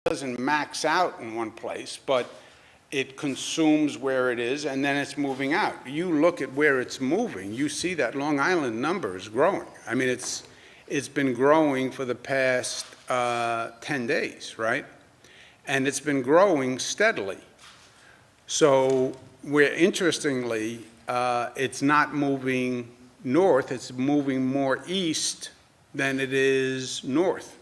doesn't max out in one place, but it consumes where it is, and then it's moving out. You look at where it's moving, you see that Long Island number is growing. I mean, it's been growing for the past 10 days, right? And it's been growing steadily. So interestingly, it's not moving north, it's moving more east than it is north.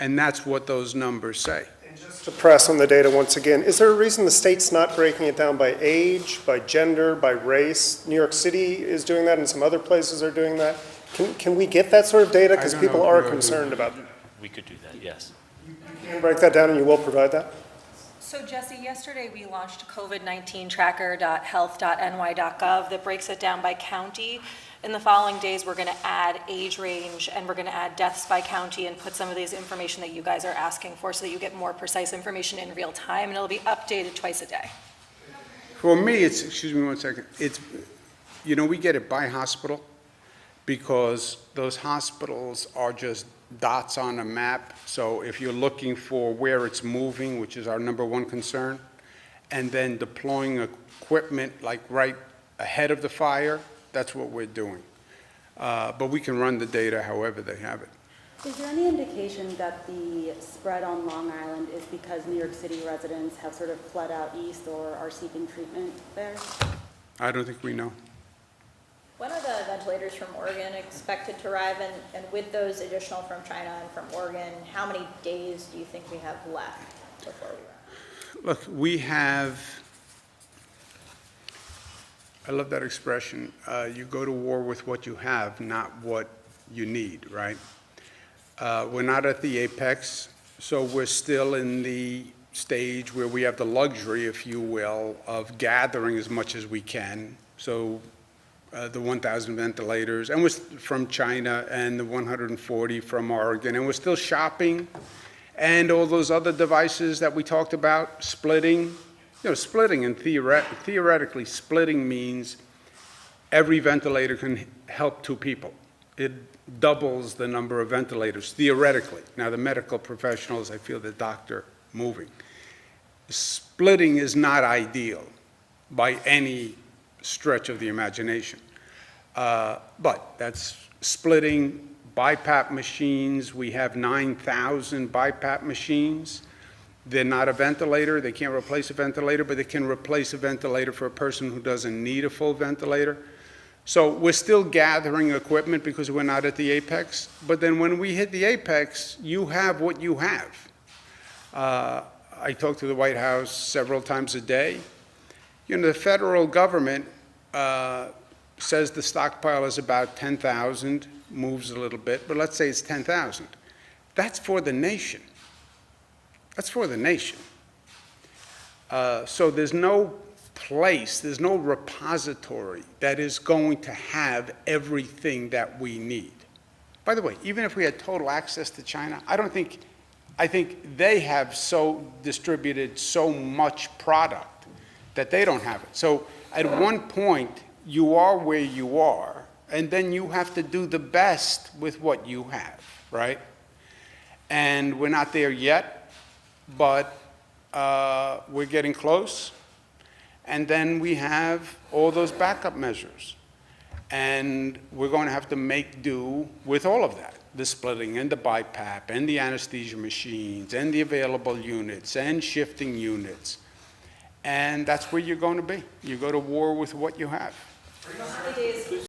And that's what those numbers say. Just to press on the data once again, is there a reason the state's not breaking it down by age, by gender, by race? New York City is doing that, and some other places are doing that. Can we get that sort of data? Because people are concerned about that. We could do that, yes. You can break that down, and you will provide that? So Jesse, yesterday we launched covid19tracker.health.ny.gov that breaks it down by county. In the following days, we're going to add age range and we're going to add deaths by county and put some of these information that you guys are asking for so that you get more precise information in real time, and it'll be updated twice a day. For me, excuse me one second, we get it by hospital because those hospitals are just dots on a map. So if you're looking for where it's moving, which is our number one concern, and then deploying equipment like right ahead of the fire, that's what we're doing. But we can run the data however they have it. Is there any indication that the spread on Long Island is because New York City residents have sort of fled out east or are seeking treatment there? I don't think we know. When are the ventilators from Oregon expected to arrive? And with those additional from China and from Oregon, how many days do you think we have left before we run? Look, we have, I love that expression, you go to war with what you have, not what you need, right? We're not at the apex, so we're still in the stage where we have the luxury, if you will, of gathering as much as we can. So the 1,000 ventilators, and we're from China, and the 140 from Oregon, and we're still shopping, and all those other devices that we talked about, splitting. Splitting and theoretically, splitting means every ventilator can help two people. It doubles the number of ventilators, theoretically. Now, the medical professionals, I feel the doctor moving. Splitting is not ideal by any stretch of the imagination. But that's splitting. BiPAP machines, we have 9,000 BiPAP machines. They're not a ventilator, they can't replace a ventilator, but they can replace a ventilator for a person who doesn't need a full ventilator. So we're still gathering equipment because we're not at the apex, but then when we hit the apex, you have what you have. I talk to the White House several times a day. The federal government says the stockpile is about 10,000, moves a little bit, but let's say it's 10,000. That's for the nation. That's for the nation. So there's no place, there's no repository that is going to have everything that we need. By the way, even if we had total access to China, I think they have so distributed so much product that they don't have it. So at one point, you are where you are, and then you have to do the best with what you have, right? And we're not there yet. But we're getting close, and then we have all those backup measures, and we're going to have to make do with all of that, the splitting and the BiPAP and the anesthesia machines and the available units and shifting units, and that's where you're going to be. You go to war with what you have. How many days